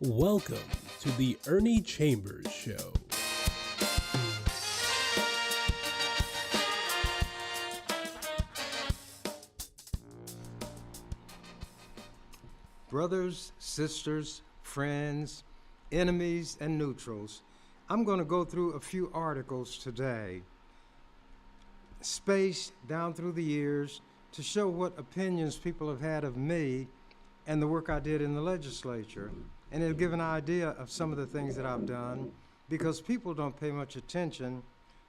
Welcome to the Ernie Chambers Show. Brothers, sisters, friends, enemies, and neutrals, I'm going to go through a few articles today, spaced down through the years to show what opinions people have had of me and the work I did in the legislature. And it'll give an idea of some of the things that I've done, because people don't pay much attention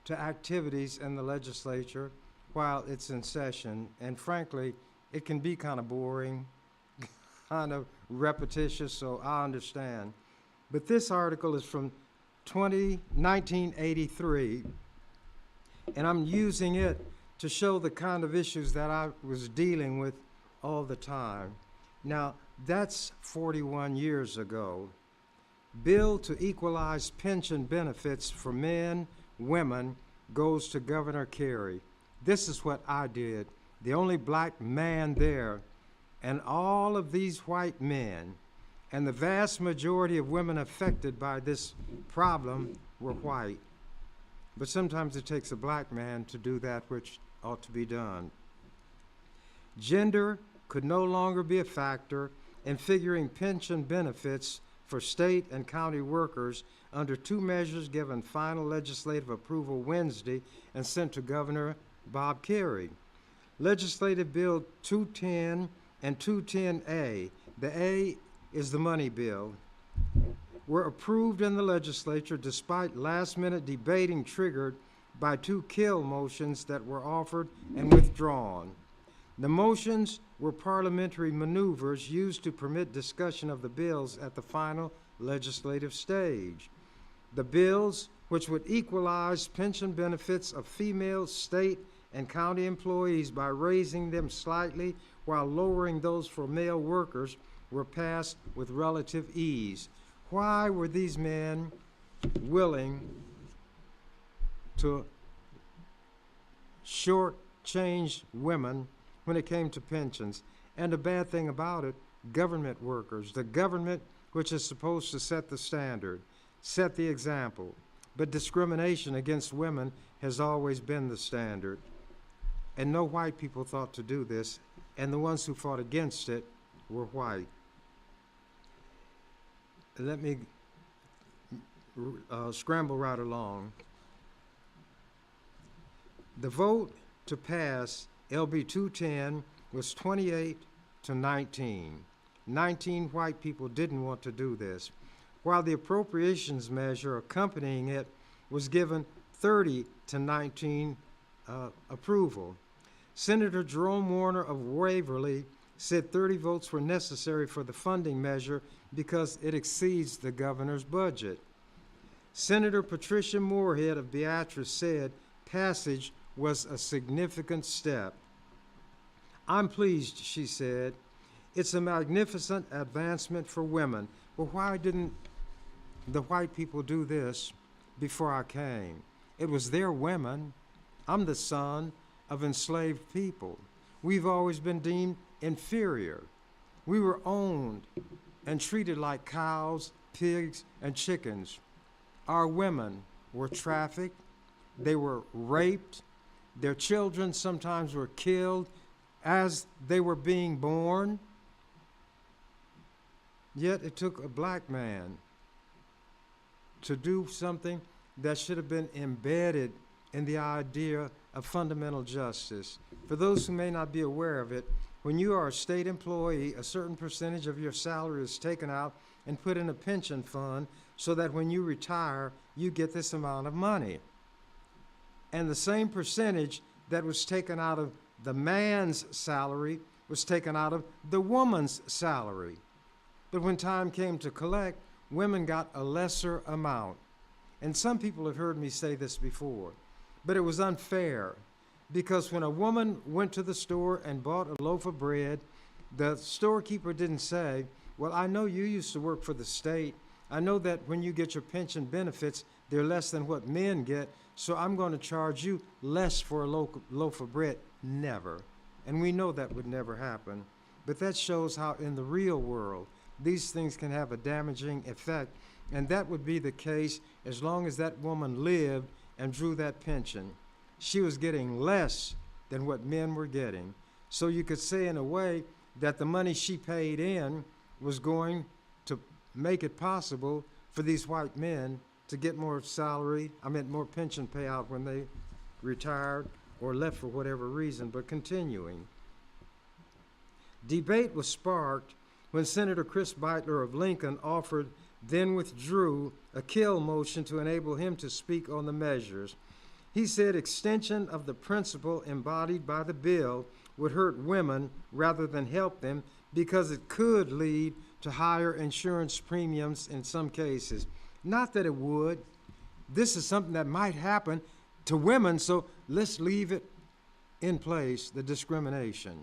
to activities in the legislature while it's in session. And frankly, it can be kind of boring, kind of repetitious, so I understand. But this article is from 1983, and I'm using it to show the kind of issues that I was dealing with all the time. Now, that's 41 years ago. Bill to equalize pension benefits for men, women, goes to Governor Carey. This is what I did, the only black man there, and all of these white men, and the vast majority of women affected by this problem were white. But sometimes it takes a black man to do that which ought to be done. Gender could no longer be a factor in figuring pension benefits for state and county workers under two measures given final legislative approval Wednesday and sent to Governor Bob Carey. Legislative Bill 210 and 210A, the A is the money bill, were approved in the legislature despite last-minute debating triggered by two kill motions that were offered and withdrawn. The motions were parliamentary maneuvers used to permit discussion of the bills at the final legislative stage. The bills, which would equalize pension benefits of female state and county employees by raising them slightly while lowering those for male workers, were passed with relative ease. Why were these men willing to shortchange women when it came to pensions? And the bad thing about it, government workers, the government which is supposed to set the standard, set the example. But discrimination against women has always been the standard. And no white people thought to do this, and the ones who fought against it were white. Let me scramble right along. The vote to pass LB 210 was 28 to 19. 19 white people didn't want to do this, while the appropriations measure accompanying it was given 30 to 19 approval. Senator Jerome Warner of Waverly said 30 votes were necessary for the funding measure because it exceeds the governor's budget. Senator Patricia Moorhead of Beatrice said passage was a significant step. I'm pleased, she said. It's a magnificent advancement for women. Well, why didn't the white people do this before I came? It was their women. I'm the son of enslaved people. We've always been deemed inferior. We were owned and treated like cows, pigs, and chickens. Our women were trafficked. They were raped. Their children sometimes were killed as they were being born. Yet it took a black man to do something that should have been embedded in the idea of fundamental justice. For those who may not be aware of it, when you are a state employee, a certain percentage of your salary is taken out and put in a pension fund so that when you retire, you get this amount of money. And the same percentage that was taken out of the man's salary was taken out of the woman's salary. But when time came to collect, women got a lesser amount. And some people have heard me say this before, but it was unfair, because when a woman went to the store and bought a loaf of bread, the storekeeper didn't say, well, I know you used to work for the state. I know that when you get your pension benefits, they're less than what men get, so I'm going to charge you less for a loaf of bread. Never. And we know that would never happen. But that shows how in the real world, these things can have a damaging effect. And that would be the case as long as that woman lived and drew that pension. She was getting less than what men were getting. So you could say in a way that the money she paid in was going to make it possible for these white men to get more more pension payout when they retired or left for whatever reason. But continuing, debate was sparked when Senator Chris Beitler of Lincoln offered, then withdrew, a kill motion to enable him to speak on the measures. He said extension of the principle embodied by the bill would hurt women rather than help them because it could lead to higher insurance premiums in some cases. Not that it would. This is something that might happen to women, so let's leave it in place, the discrimination.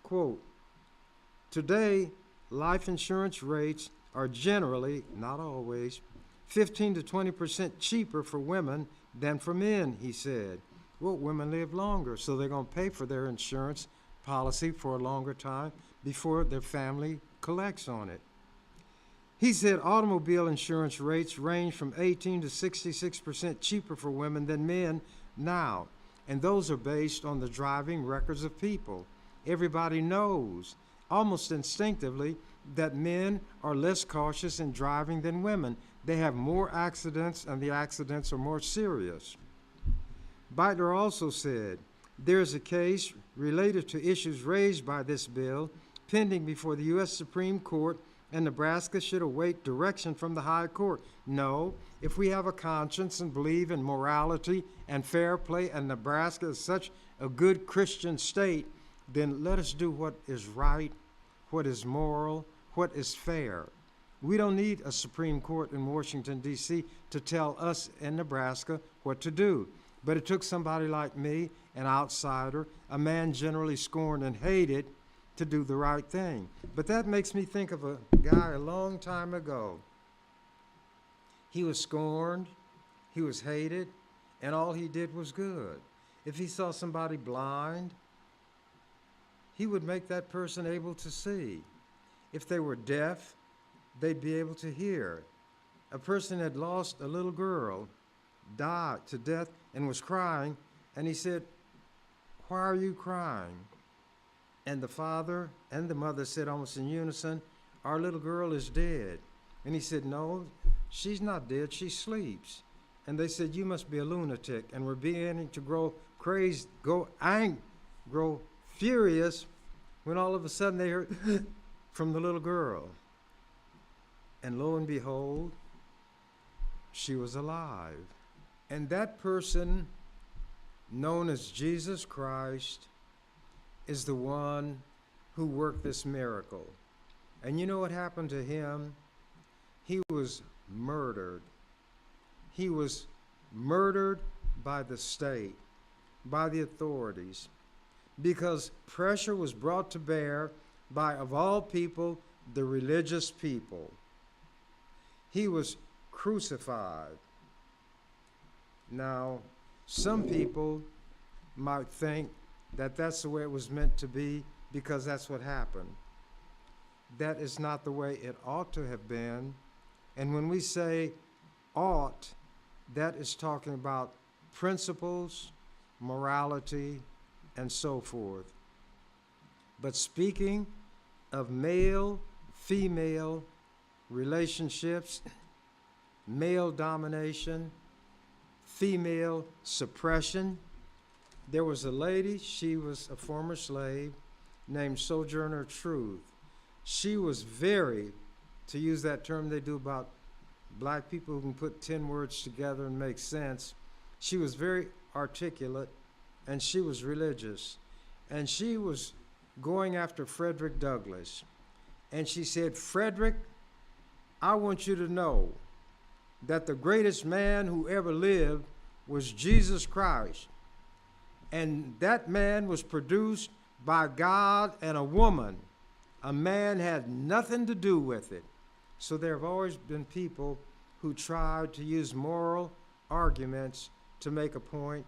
Quote, today, life insurance rates are generally, not always, 15 to 20% cheaper for women than for men, he said. Well, women live longer, so they're going to pay for their insurance policy for a longer time before their family collects on it. He said automobile insurance rates range from 18 to 66% cheaper for women than men now, and those are based on the driving records of people. Everybody knows, almost instinctively, that men are less cautious in driving than women. They have more accidents, and the accidents are more serious. Beitler also said, there is a case related to issues raised by this bill pending before the U.S. Supreme Court, and Nebraska should await direction from the High Court. No, if we have a conscience and believe in morality and fair play, and Nebraska is such a good Christian state, then let us do what is right, what is moral, what is fair. We don't need a Supreme Court in Washington, D.C. to tell us in Nebraska what to do. But it took somebody like me, an outsider, a man generally scorned and hated, to do the right thing. But that makes me think of a guy a long time ago. He was scorned, he was hated, and all he did was good. If he saw somebody blind, he would make that person able to see. If they were deaf, they'd be able to hear. A person had lost a little girl, died to death, and was crying, and he said, "Why are you crying?" And the father and the mother said almost in unison, "Our little girl is dead." And he said, "No, she's not dead, she sleeps." And they said, "You must be a lunatic," and were beginning to grow crazed, grow furious, when all of a sudden they heard from the little girl. And lo and behold, she was alive. And that person, known as Jesus Christ, is the one who worked this miracle. And you know what happened to him? He was murdered. He was murdered by the state, by the authorities, because pressure was brought to bear by, of all people, the religious people. He was crucified. Now, some people might think that that's the way it was meant to be because that's what happened. That is not the way it ought to have been. And when we say ought, that is talking about principles, morality, and so forth. But speaking of male-female relationships, male domination, female suppression, there was a lady, she was a former slave, named Sojourner Truth. She was very, to use that term they do about black people who can put 10 words together and make sense, she was very articulate, and she was religious. And she was going after Frederick Douglass. And she said, "Frederick, I want you to know that the greatest man who ever lived was Jesus Christ. And that man was produced by God and a woman. A man had nothing to do with it." So there have always been people who tried to use moral arguments to make a point,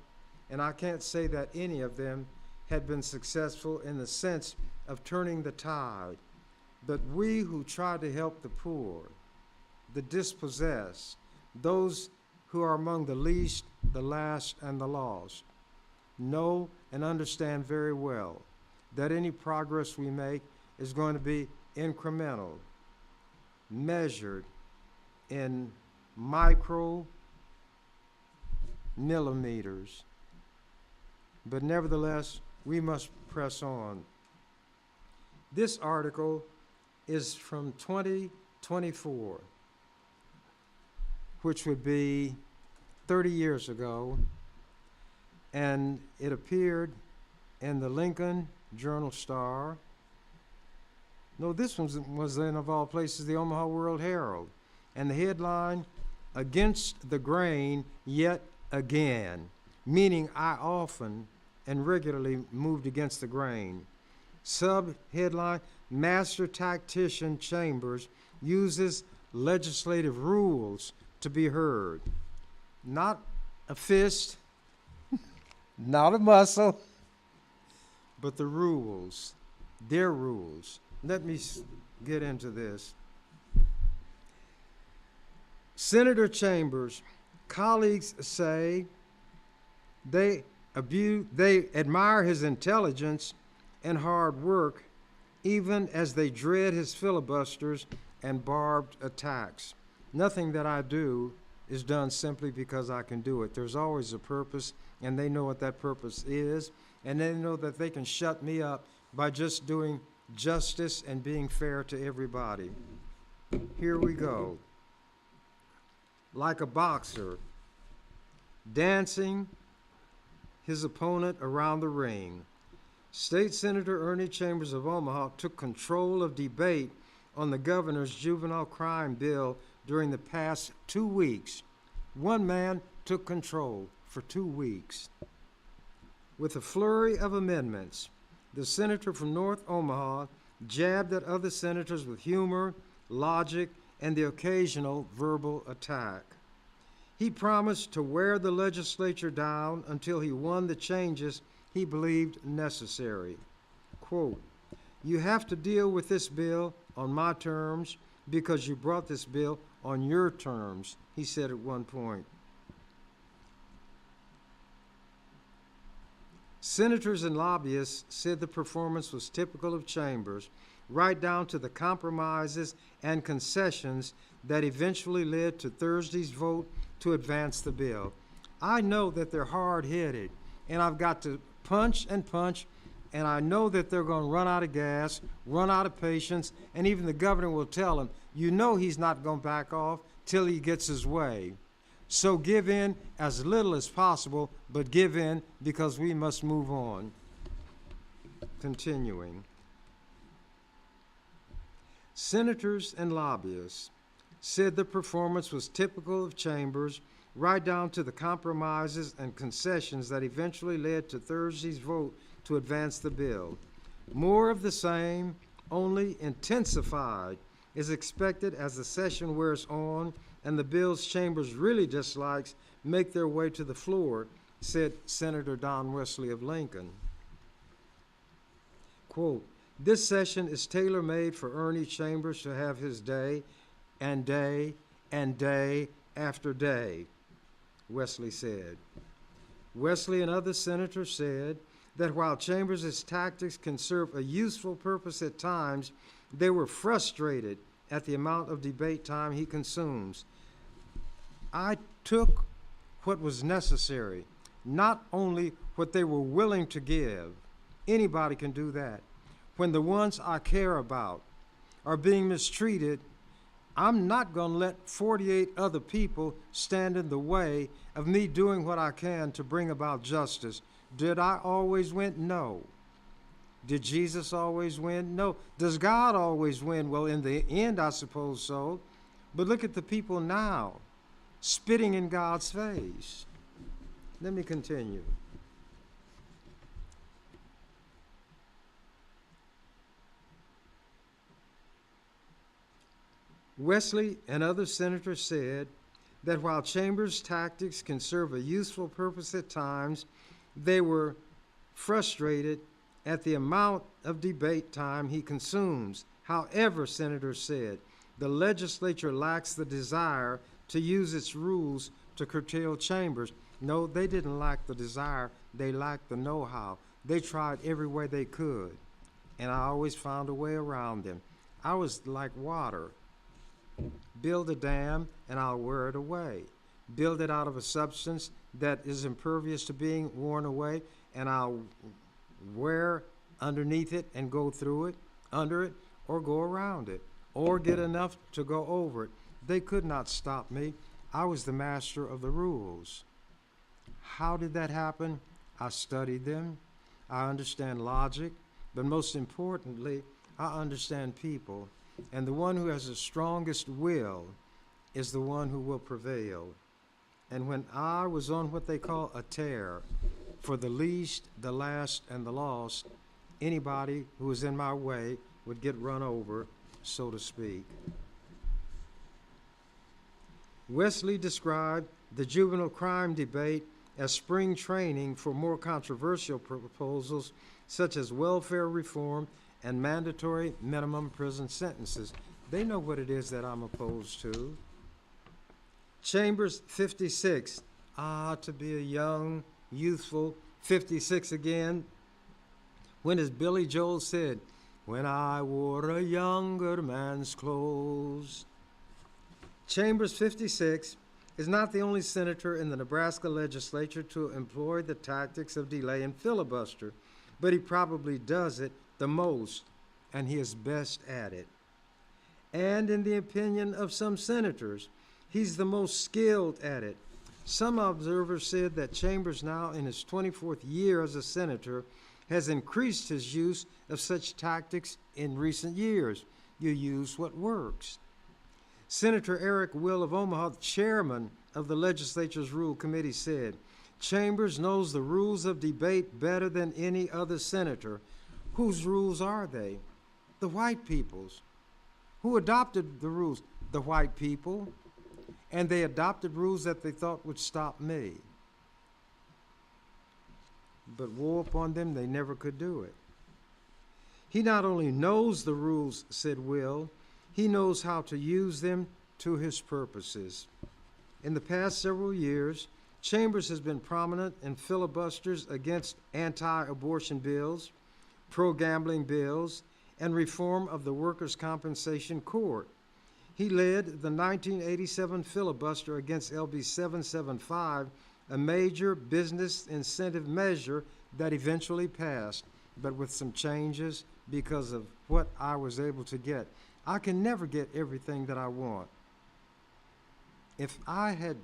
and I can't say that any of them had been successful in the sense of turning the tide. but we who try to help the poor, the dispossessed, those who are among the least, the last, and the lost, know and understand very well that any progress we make is going to be incremental, measured in millimeters. But nevertheless, we must press on. This article is from 2024, which would be 30 years ago, and it appeared in the Lincoln Journal-Star. No, this one was in, of all places, the Omaha World Herald. And the headline, "Against the Grain Yet Again," meaning I often and regularly moved against the grain. Sub-headline, "Master Tactician Chambers Uses Legislative Rules to be Heard." Not a fist, not a muscle, but the rules, their rules. Let me get into this. Senator Chambers, colleagues say they admire his intelligence and hard work, even as they dread his filibusters and barbed attacks. Nothing that I do is done simply because I can do it. There's always a purpose, and they know what that purpose is, and they know that they can shut me up by just doing justice and being fair to everybody. Here we go. Like a boxer, dancing his opponent around the ring, State Senator Ernie Chambers of Omaha took control of debate on the governor's juvenile crime bill during the past 2 weeks. One man took control for 2 weeks. With a flurry of amendments, the senator from North Omaha jabbed at other senators with humor, logic, and the occasional verbal attack. He promised to wear the legislature down until he won the changes he believed necessary. Quote, "You have to deal with this bill on my terms because you brought this bill on your terms," he said at one point. Senators and lobbyists said the performance was typical of Chambers, right down to the compromises and concessions that eventually led to Thursday's vote to advance the bill. I know that they're hard-headed, and I've got to punch and punch, and I know that they're going to run out of gas, run out of patience, and even the governor will tell him, you know he's not going to back off till he gets his way. So give in as little as possible, but give in because we must move on. Continuing. Senators and lobbyists said the performance was typical of Chambers, right down to the compromises and concessions that eventually led to Thursday's vote to advance the bill. More of the same, only intensified, is expected as the session wears on and the bills Chambers really dislikes make their way to the floor, said Senator Don Wesley of Lincoln. Quote, "This session is tailor-made for Ernie Chambers to have his day and day and day after day," Wesley said. Wesley and other senators said that while Chambers' tactics can serve a useful purpose at times, they were frustrated at the amount of debate time he consumes. I took what was necessary, not only what they were willing to give. Anybody can do that. When the ones I care about are being mistreated, I'm not going to let 48 other people stand in the way of me doing what I can to bring about justice. Did I always win? No. Did Jesus always win? No. Does God always win? Well, in the end, I suppose so. But look at the people now, spitting in God's face. Let me continue. Wesley and other senators said that while Chambers' tactics can serve a useful purpose at times, they were frustrated at the amount of debate time he consumes. However, senators said, the legislature lacks the desire to use its rules to curtail chambers. No, they didn't lack the desire, they lacked the know-how. They tried every way they could, and I always found a way around them. I was like water. Build a dam, and I'll wear it away. Build it out of a substance that is impervious to being worn away, and I'll wear underneath it and go through it, under it, or go around it, or get enough to go over it. They could not stop me. I was the master of the rules. How did that happen? I studied them. I understand logic, but most importantly, I understand people. And the one who has the strongest will is the one who will prevail. And when I was on what they call a tear, for the least, the last, and the lost, anybody who was in my way would get run over, so to speak. Wesley described the juvenile crime debate as spring training for more controversial proposals such as welfare reform and mandatory minimum prison sentences. They know what it is that I'm opposed to. Chambers 56. To be a young, youthful 56 again. When, as Billy Joel said, when I wore a younger man's clothes. Chambers 56 is not the only senator in the Nebraska legislature to employ the tactics of delay and filibuster, but he probably does it the most, and he is best at it. And in the opinion of some senators, he's the most skilled at it. Some observers said that Chambers, now in his 24th year as a senator, has increased his use of such tactics in recent years. You use what works. Senator Eric Will of Omaha, chairman of the legislature's Rule Committee, said, Chambers knows the rules of debate better than any other senator. Whose rules are they? The white people's. Who adopted the rules? The white people. And they adopted rules that they thought would stop me. But woe upon them, they never could do it. He not only knows the rules, said Will, he knows how to use them to his purposes. In the past several years, Chambers has been prominent in filibusters against anti-abortion bills, pro-gambling bills, and reform of the Workers' Compensation Court. He led the 1987 filibuster against LB 775, a major business incentive measure that eventually passed, but with some changes because of what I was able to get. I can never get everything that I want. If I had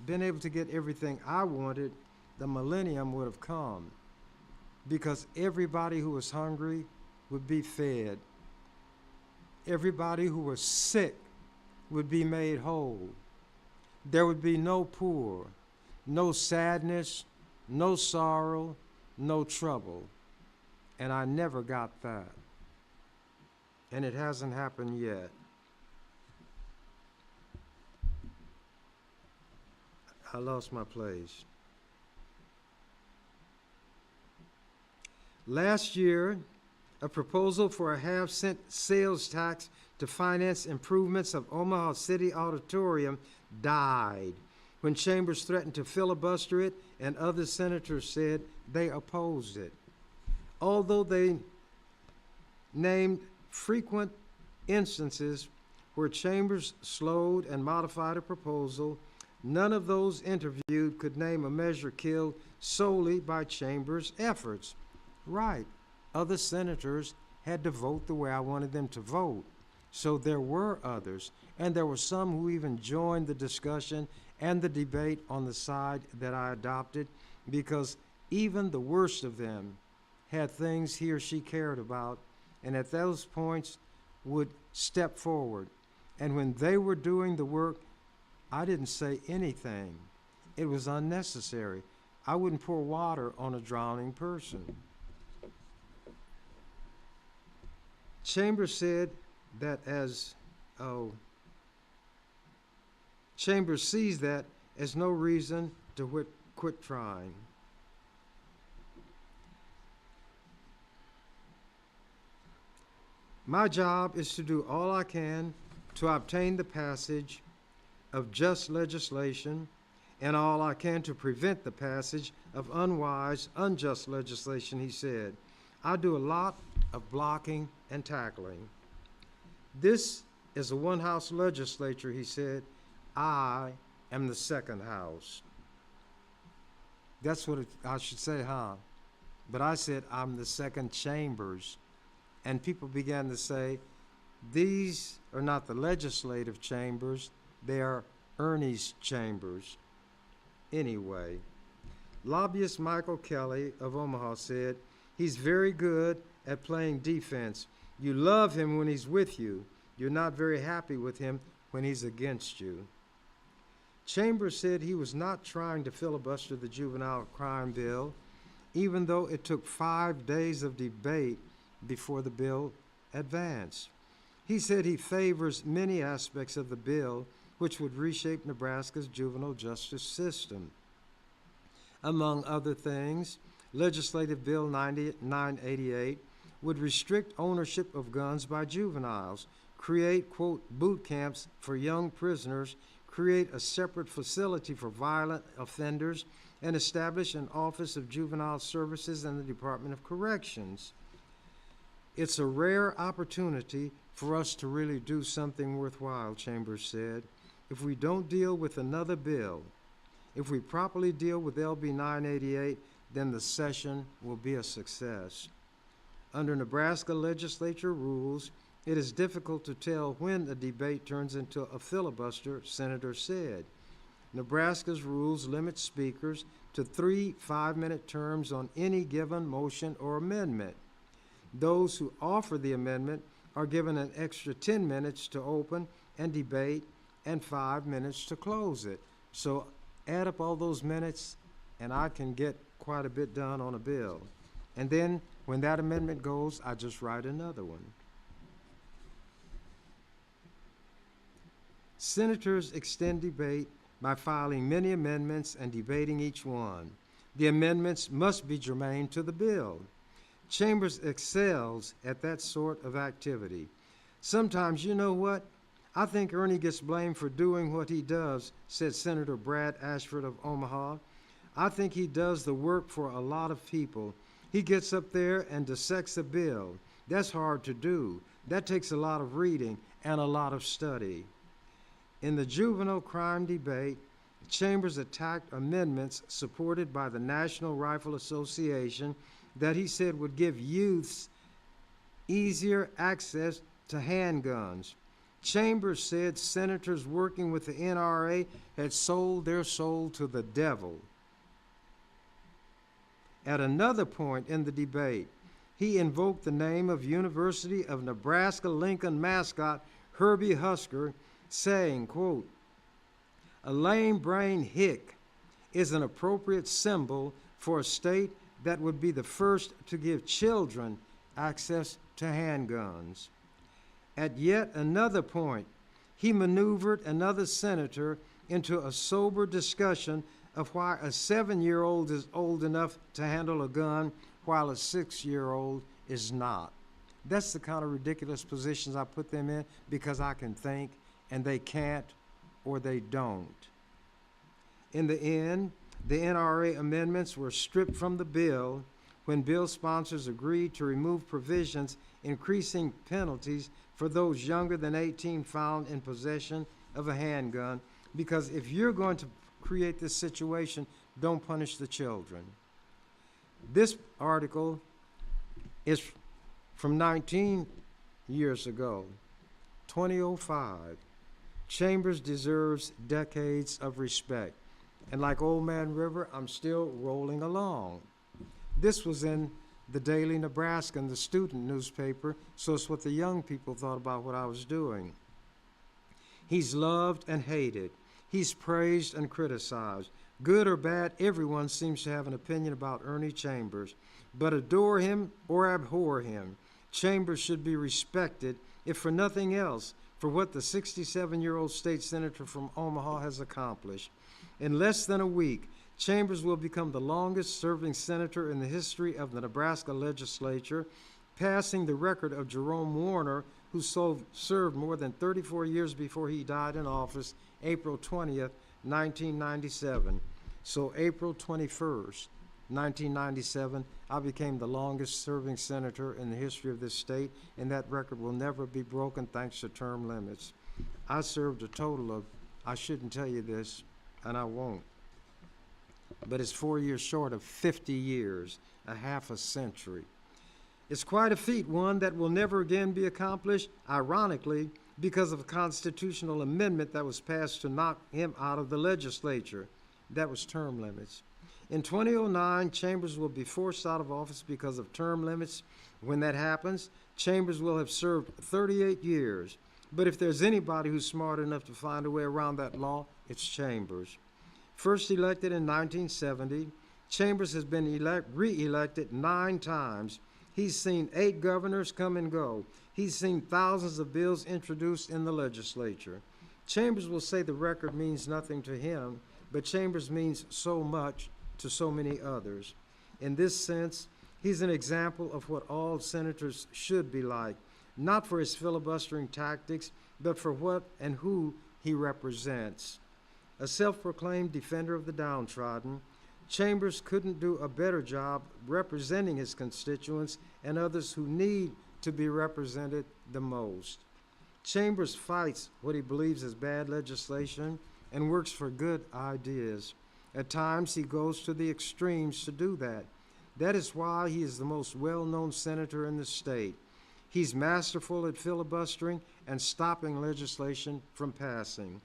been able to get everything I wanted, the millennium would have come, because everybody who was hungry would be fed. Everybody who was sick would be made whole. There would be no poor, no sadness, no sorrow, no trouble. And I never got that. And it hasn't happened yet. I lost my place. Last year, a proposal for a half-cent sales tax to finance improvements of Omaha City Auditorium died when Chambers threatened to filibuster it, and other senators said they opposed it. Although they named frequent instances where Chambers slowed and modified a proposal, none of those interviewed could name a measure killed solely by Chambers' efforts. Right. Other senators had to vote the way I wanted them to vote. So there were others, and there were some who even joined the discussion and the debate on the side that I adopted, because even the worst of them had things he or she cared about, and at those points would step forward. And when they were doing the work, I didn't say anything. It was unnecessary. I wouldn't pour water on a drowning person. Chambers said that Chambers sees that as no reason to quit trying. My job is to do all I can to obtain the passage of just legislation and all I can to prevent the passage of unwise, unjust legislation, he said. I do a lot of blocking and tackling. This is a one-house legislature, he said. I am the second house. That's what I should say, huh? But I said, I'm the second chambers. And people began to say, these are not the legislative chambers, they are Ernie's chambers. Anyway, lobbyist Michael Kelly of Omaha said, he's very good at playing defense. You love him when he's with you. You're not very happy with him when he's against you. Chambers said he was not trying to filibuster the juvenile crime bill, even though it took 5 days of debate before the bill advanced. He said he favors many aspects of the bill which would reshape Nebraska's juvenile justice system. Among other things, Legislative Bill 988 would restrict ownership of guns by juveniles, create, quote, boot camps for young prisoners, create a separate facility for violent offenders, and establish an Office of Juvenile Services in the Department of Corrections. It's a rare opportunity for us to really do something worthwhile, Chambers said. If we don't deal with another bill, if we properly deal with LB 988, then the session will be a success. Under Nebraska legislature rules, it is difficult to tell when a debate turns into a filibuster, Senator said. Nebraska's rules limit speakers to 3 5-minute terms on any given motion or amendment. Those who offer the amendment are given an extra 10 minutes to open and debate and 5 minutes to close it. So add up all those minutes and I can get quite a bit done on a bill. And then when that amendment goes, I just write another one. Senators extend debate by filing many amendments and debating each one. The amendments must be germane to the bill. Chambers excels at that sort of activity. Sometimes, you know what? I think Ernie gets blamed for doing what he does, said Senator Brad Ashford of Omaha. I think he does the work for a lot of people. He gets up there and dissects a bill. That's hard to do. That takes a lot of reading and a lot of study. In the juvenile crime debate, Chambers attacked amendments supported by the National Rifle Association that he said would give youths easier access to handguns. Chambers said senators working with the NRA had sold their soul to the devil. At another point in the debate, he invoked the name of University of Nebraska-Lincoln mascot Herbie Husker, saying, quote, "A lame-brained hick is an appropriate symbol for a state that would be the first to give children access to handguns." At yet another point, he maneuvered another senator into a sober discussion of why a 7-year-old is old enough to handle a gun while a 6-year-old is not. That's the kind of ridiculous positions I put them in because I can think and they can't or they don't. In the end, the NRA amendments were stripped from the bill when bill sponsors agreed to remove provisions increasing penalties for those younger than 18 found in possession of a handgun, because if you're going to create this situation, don't punish the children. This article is from 19 years ago, 2005. Chambers deserves decades of respect. And like Old Man River, I'm still rolling along. This was in the Daily Nebraskan, the student newspaper, so it's what the young people thought about what I was doing. He's loved and hated. He's praised and criticized. Good or bad, everyone seems to have an opinion about Ernie Chambers. But adore him or abhor him, Chambers should be respected, if for nothing else, for what the 67-year-old state senator from Omaha has accomplished. In less than a week, Chambers will become the longest-serving senator in the history of the Nebraska legislature, passing the record of Jerome Warner, who served more than 34 years before he died in office, April 20th, 1997. So April 21st, 1997, I became the longest serving senator in the history of this state, and that record will never be broken thanks to term limits. I served a total of, I shouldn't tell you this, and I won't, but it's 4 years short of 50 years, a half a century. It's quite a feat, one that will never again be accomplished, ironically, because of a constitutional amendment that was passed to knock him out of the legislature. That was term limits. In 2009, Chambers will be forced out of office because of term limits. When that happens, Chambers will have served 38 years. But if there's anybody who's smart enough to find a way around that law, it's Chambers. First elected in 1970, Chambers has been re-elected 9 times. He's seen 8 governors come and go. He's seen thousands of bills introduced in the legislature. Chambers will say the record means nothing to him, but Chambers means so much to so many others. In this sense, he's an example of what all senators should be like, not for his filibustering tactics, but for what and who he represents. A self-proclaimed defender of the downtrodden, Chambers couldn't do a better job representing his constituents and others who need to be represented the most. Chambers fights what he believes is bad legislation and works for good ideas. At times, he goes to the extremes to do that. That is why he is the most well-known senator in the state. He's masterful at filibustering and stopping legislation from passing.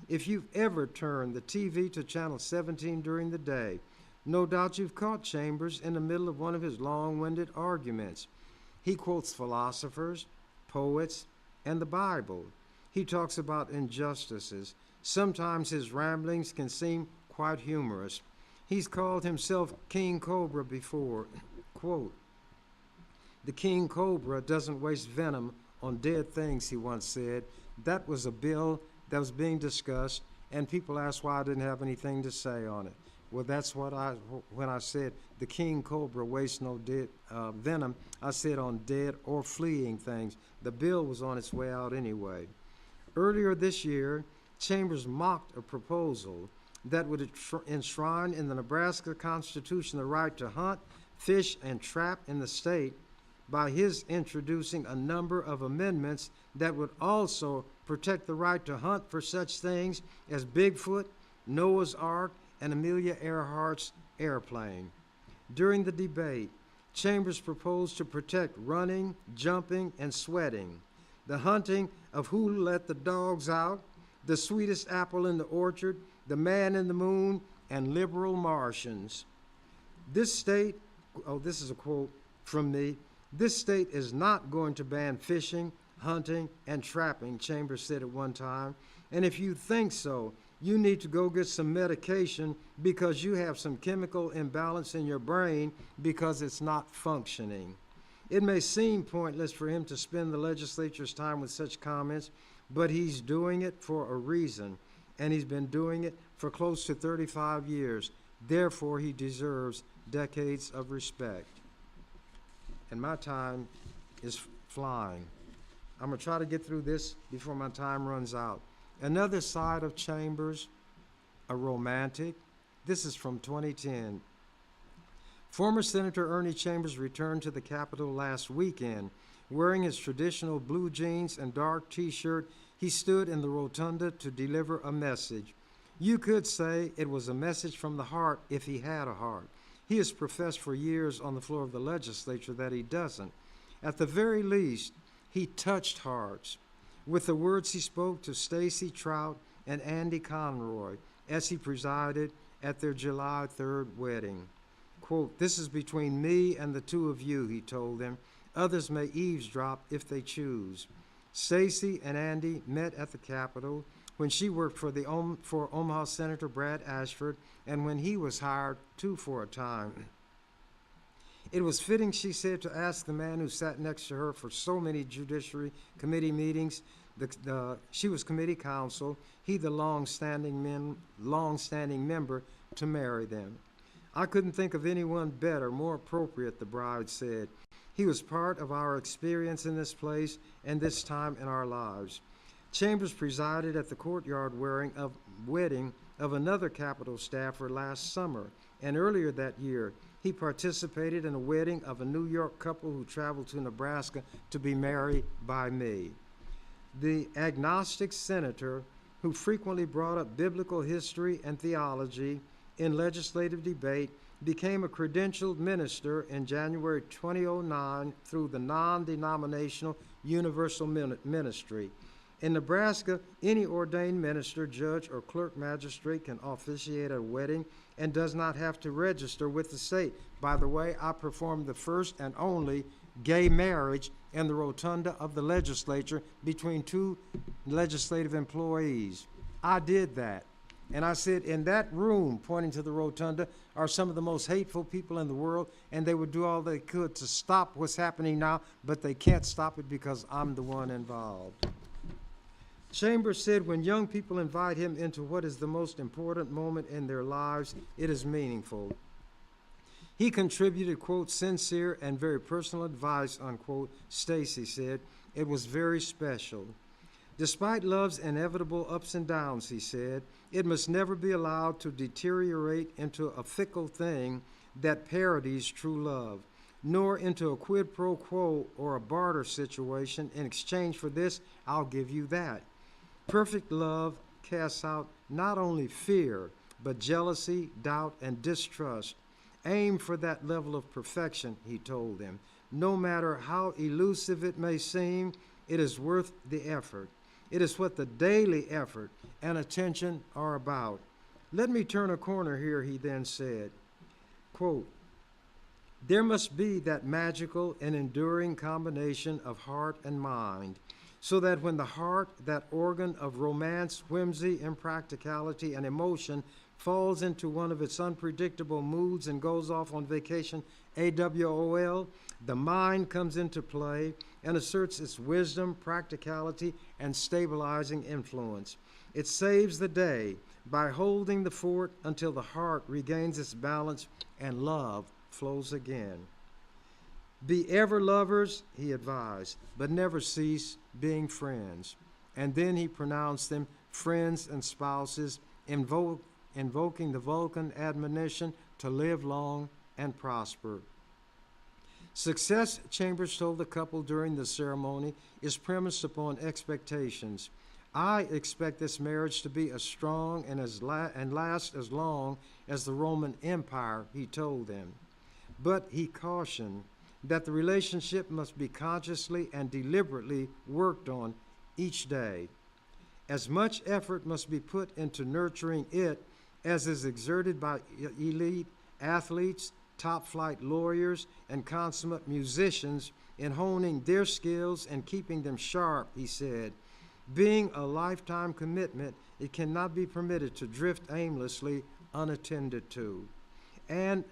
If you've ever turned the TV to channel 17 during the day, no doubt you've caught Chambers in the middle of one of his long-winded arguments. He quotes philosophers, poets, and the Bible. He talks about injustices. Sometimes his ramblings can seem quite humorous. He's called himself King Cobra before. Quote, "The King Cobra doesn't waste venom on dead things," he once said. That was a bill that was being discussed, and people asked why I didn't have anything to say on it. Well, that's what when I said the King Cobra wastes no dead venom, I said on dead or fleeing things. The bill was on its way out anyway. Earlier this year, Chambers mocked a proposal that would enshrine in the Nebraska Constitution the right to hunt, fish, and trap in the state by his introducing a number of amendments that would also protect the right to hunt for such things as Bigfoot, Noah's Ark, and Amelia Earhart's airplane. During the debate, Chambers proposed to protect running, jumping, and sweating, the hunting of who let the dogs out, the sweetest apple in the orchard, the man in the moon, and liberal Martians. This state, this is a quote from me, "This state is not going to ban fishing, hunting, and trapping," Chambers said at one time. "And if you think so, you need to go get some medication because you have some chemical imbalance in your brain because it's not functioning." It may seem pointless for him to spend the legislature's time with such comments, but he's doing it for a reason, and he's been doing it for close to 35 years. Therefore, he deserves decades of respect. And my time is flying. I'm going to try to get through this before my time runs out. Another side of Chambers, a romantic. This is from 2010. Former Senator Ernie Chambers returned to the Capitol last weekend. Wearing his traditional blue jeans and dark T-shirt, he stood in the rotunda to deliver a message. You could say it was a message from the heart if he had a heart. He has professed for years on the floor of the legislature that he doesn't. At the very least, he touched hearts with the words he spoke to Stacy Trout and Andy Conroy as he presided at their July 3rd wedding. Quote, "This is between me and the two of you," he told them. "Others may eavesdrop if they choose." Stacy and Andy met at the Capitol when she worked for Omaha Senator Brad Ashford and when he was hired too for a time. It was fitting, she said, to ask the man who sat next to her for so many Judiciary Committee meetings. She was committee counsel, he the long-standing member, to marry them. I couldn't think of anyone better, more appropriate, the bride said. He was part of our experience in this place and this time in our lives. Chambers presided at the courtyard wedding of another Capitol staffer last summer, and earlier that year, he participated in a wedding of a New York couple who traveled to Nebraska to be married by me. The agnostic senator, who frequently brought up biblical history and theology in legislative debate, became a credentialed minister in January 2009 through the non-denominational Universal Ministry. In Nebraska, any ordained minister, judge, or clerk magistrate can officiate at a wedding and does not have to register with the state. By the way, I performed the first and only gay marriage in the rotunda of the legislature between two legislative employees. I did that. And I said, in that room, pointing to the rotunda, are some of the most hateful people in the world, and they would do all they could to stop what's happening now, but they can't stop it because I'm the one involved. Chambers said when young people invite him into what is the most important moment in their lives, it is meaningful. He contributed, quote, sincere and very personal advice, unquote, Stacy said. It was very special. Despite love's inevitable ups and downs, he said, it must never be allowed to deteriorate into a fickle thing that parodies true love, nor into a quid pro quo or a barter situation. In exchange for this, I'll give you that. Perfect love casts out not only fear, but jealousy, doubt, and distrust. Aim for that level of perfection, he told them. No matter how elusive it may seem, it is worth the effort. It is what the daily effort and attention are about. Let me turn a corner here, he then said. Quote, there must be that magical and enduring combination of heart and mind, so that when the heart, that organ of romance, whimsy, impracticality, and emotion, falls into one of its unpredictable moods and goes off on vacation, AWOL, the mind comes into play and asserts its wisdom, practicality, and stabilizing influence. It saves the day by holding the fort until the heart regains its balance and love flows again. Be ever lovers, he advised, but never cease being friends. And then he pronounced them friends and spouses, invoking the Vulcan admonition to live long and prosper. Success, Chambers told the couple during the ceremony, is premised upon expectations. I expect this marriage to be as strong and last as long as the Roman Empire, he told them. But he cautioned that the relationship must be consciously and deliberately worked on each day. As much effort must be put into nurturing it as is exerted by elite athletes, top-flight lawyers, and consummate musicians in honing their skills and keeping them sharp, he said. Being a lifetime commitment, it cannot be permitted to drift aimlessly, unattended to. And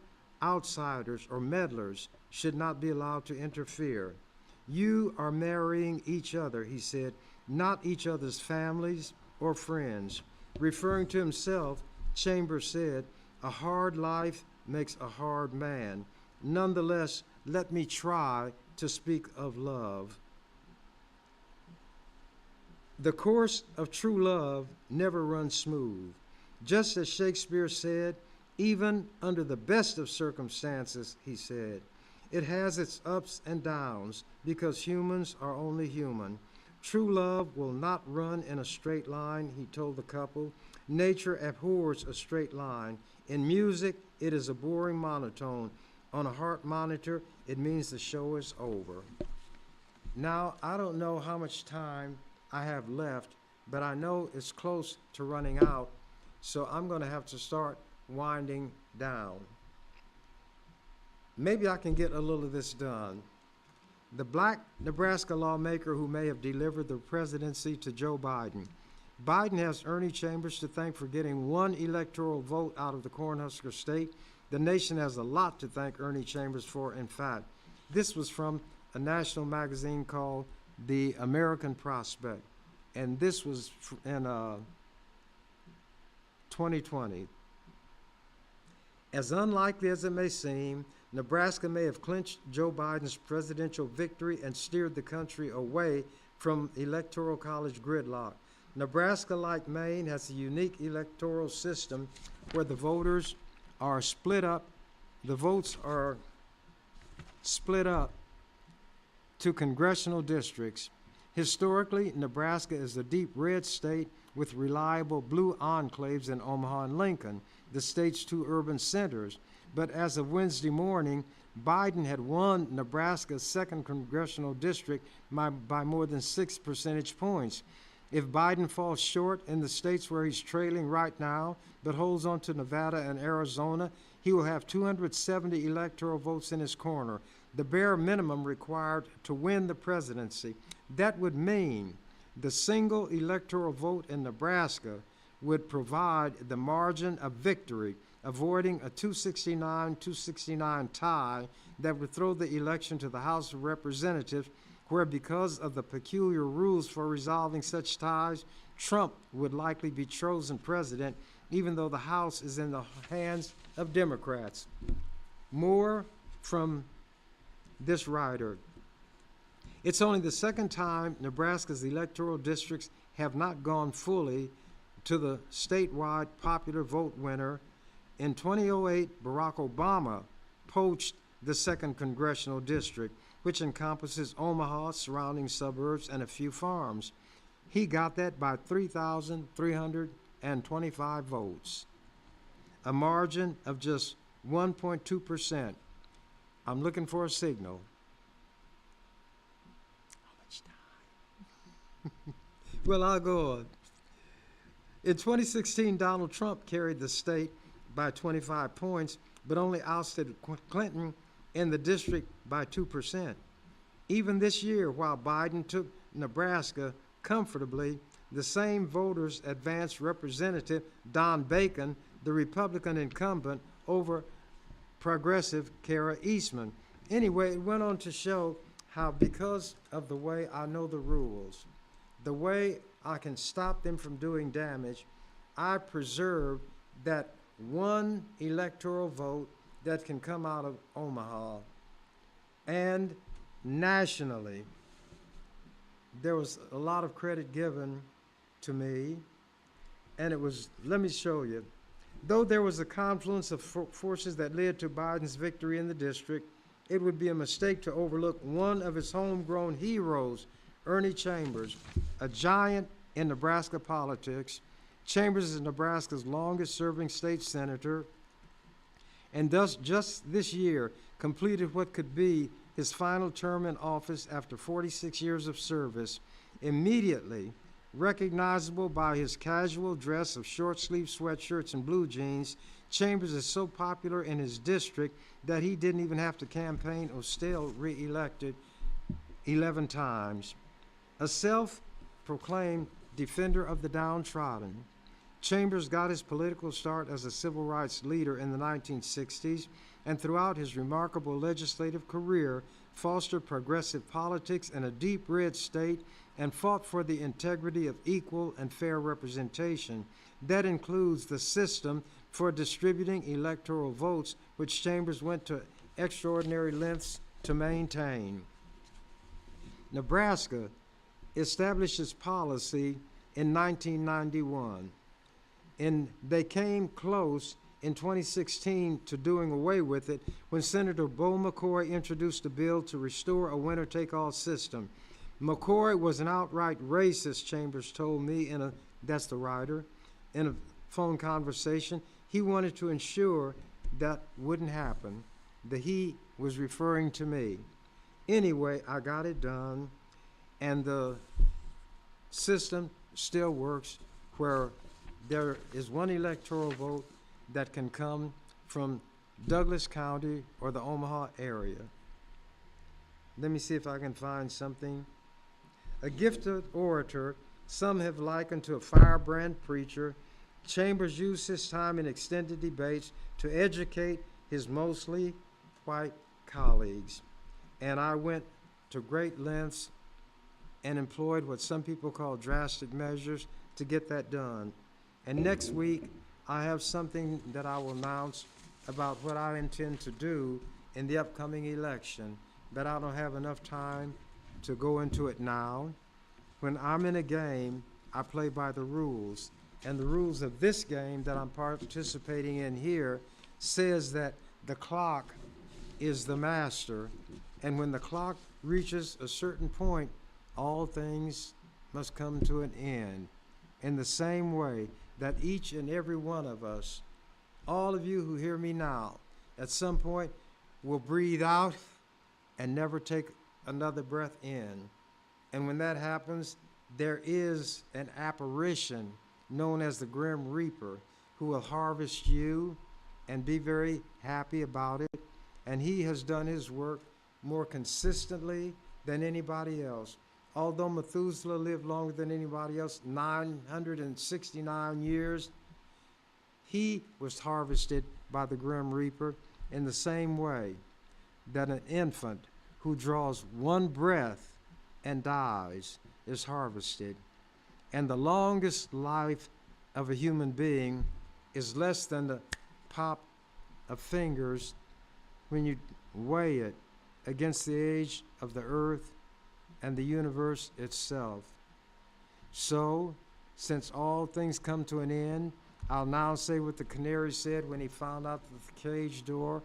outsiders or meddlers should not be allowed to interfere. You are marrying each other, he said, not each other's families or friends. Referring to himself, Chambers said, a hard life makes a hard man. Nonetheless, let me try to speak of love. The course of true love never runs smooth. Just as Shakespeare said, even under the best of circumstances, he said, it has its ups and downs because humans are only human. True love will not run in a straight line, he told the couple. Nature abhors a straight line. In music, it is a boring monotone. On a heart monitor, it means the show is over. Now, I don't know how much time I have left, but I know it's close to running out, so I'm going to have to start winding down. Maybe I can get a little of this done. The black Nebraska lawmaker who may have delivered the presidency to Joe Biden. Biden has Ernie Chambers to thank for getting one electoral vote out of the Cornhusker state. The nation has a lot to thank Ernie Chambers for, in fact. This was from a national magazine called The American Prospect, and this was in 2020. As unlikely as it may seem, Nebraska may have clinched Joe Biden's presidential victory and steered the country away from electoral college gridlock. Nebraska, like Maine, has a unique electoral system where the voters are split up. The votes are split up to congressional districts. Historically, Nebraska is a deep red state with reliable blue enclaves in Omaha and Lincoln, the state's two urban centers. But as of Wednesday morning, Biden had won Nebraska's 2nd congressional district by more than 6 percentage points. If Biden falls short in the states where he's trailing right now, but holds on to Nevada and Arizona, he will have 270 electoral votes in his corner, the bare minimum required to win the presidency. That would mean the single electoral vote in Nebraska would provide the margin of victory, avoiding a 269-269 tie that would throw the election to the House of Representatives, where, because of the peculiar rules for resolving such ties, Trump would likely be chosen president, even though the House is in the hands of Democrats. More from this writer. It's only the second time Nebraska's electoral districts have not gone fully to the statewide popular vote winner. In 2008, Barack Obama poached the 2nd congressional district, which encompasses Omaha, surrounding suburbs, and a few farms. He got that by 3,325 votes, a margin of just 1.2%. I'm looking for a signal. How much time? Well, I'll go on. In 2016, Donald Trump carried the state by 25 points, but only ousted Clinton in the district by 2%. Even this year, while Biden took Nebraska comfortably, the same voters advanced Representative Don Bacon, the Republican incumbent, over progressive Kara Eastman. Anyway, it went on to show how, because of the way I know the rules, the way I can stop them from doing damage, I preserve that one electoral vote that can come out of Omaha. And nationally, there was a lot of credit given to me, and it was, let me show you. Though there was a confluence of forces that led to Biden's victory in the district, it would be a mistake to overlook one of his homegrown heroes, Ernie Chambers, a giant in Nebraska politics. Chambers is Nebraska's longest-serving state senator, and thus just this year completed what could be his final term in office after 46 years of service. Immediately recognizable by his casual dress of short-sleeved sweatshirts and blue jeans, Chambers is so popular in his district that he didn't even have to campaign or still re-elected 11 times. A self-proclaimed defender of the downtrodden, Chambers got his political start as a civil rights leader in the 1960s, and throughout his remarkable legislative career, fostered progressive politics in a deep red state and fought for the integrity of equal and fair representation. That includes the system for distributing electoral votes, which Chambers went to extraordinary lengths to maintain. Nebraska established its policy in 1991, and they came close in 2016 to doing away with it when Senator Bo McCoy introduced a bill to restore a winner-take-all system. McCoy was an outright racist, Chambers told me that's the writer, in a phone conversation. He wanted to ensure that wouldn't happen. The he was referring to me. Anyway, I got it done, and the system still works where there is one electoral vote that can come from Douglas County or the Omaha area. Let me see if I can find something. A gifted orator, some have likened to a firebrand preacher, Chambers used his time in extended debates to educate his mostly white colleagues. And I went to great lengths and employed what some people call drastic measures to get that done. And next week, I have something that I will announce about what I intend to do in the upcoming election, but I don't have enough time to go into it now. When I'm in a game, I play by the rules. And the rules of this game that I'm participating in here says that the clock is the master. And when the clock reaches a certain point, all things must come to an end. In the same way that each and every one of us, all of you who hear me now, at some point will breathe out and never take another breath in. And when that happens, there is an apparition known as the Grim Reaper who will harvest you and be very happy about it. And he has done his work more consistently than anybody else. Although Methuselah lived longer than anybody else, 969 years, he was harvested by the Grim Reaper in the same way that an infant who draws one breath and dies is harvested. And the longest life of a human being is less than the pop of fingers when you weigh it against the age of the earth and the universe itself. So, since all things come to an end, I'll now say what the canary said when he found out that the cage door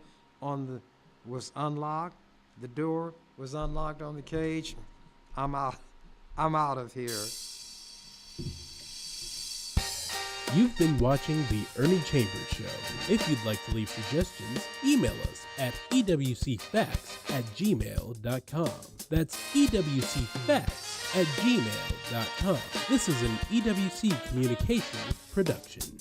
was unlocked. The door was unlocked on the cage. I'm out of here. You've been watching The Ernie Chambers Show. If you'd like to leave suggestions, email us at ewcfacts@gmail.com. That's ewcfacts@gmail.com. This is an EWC Communications production.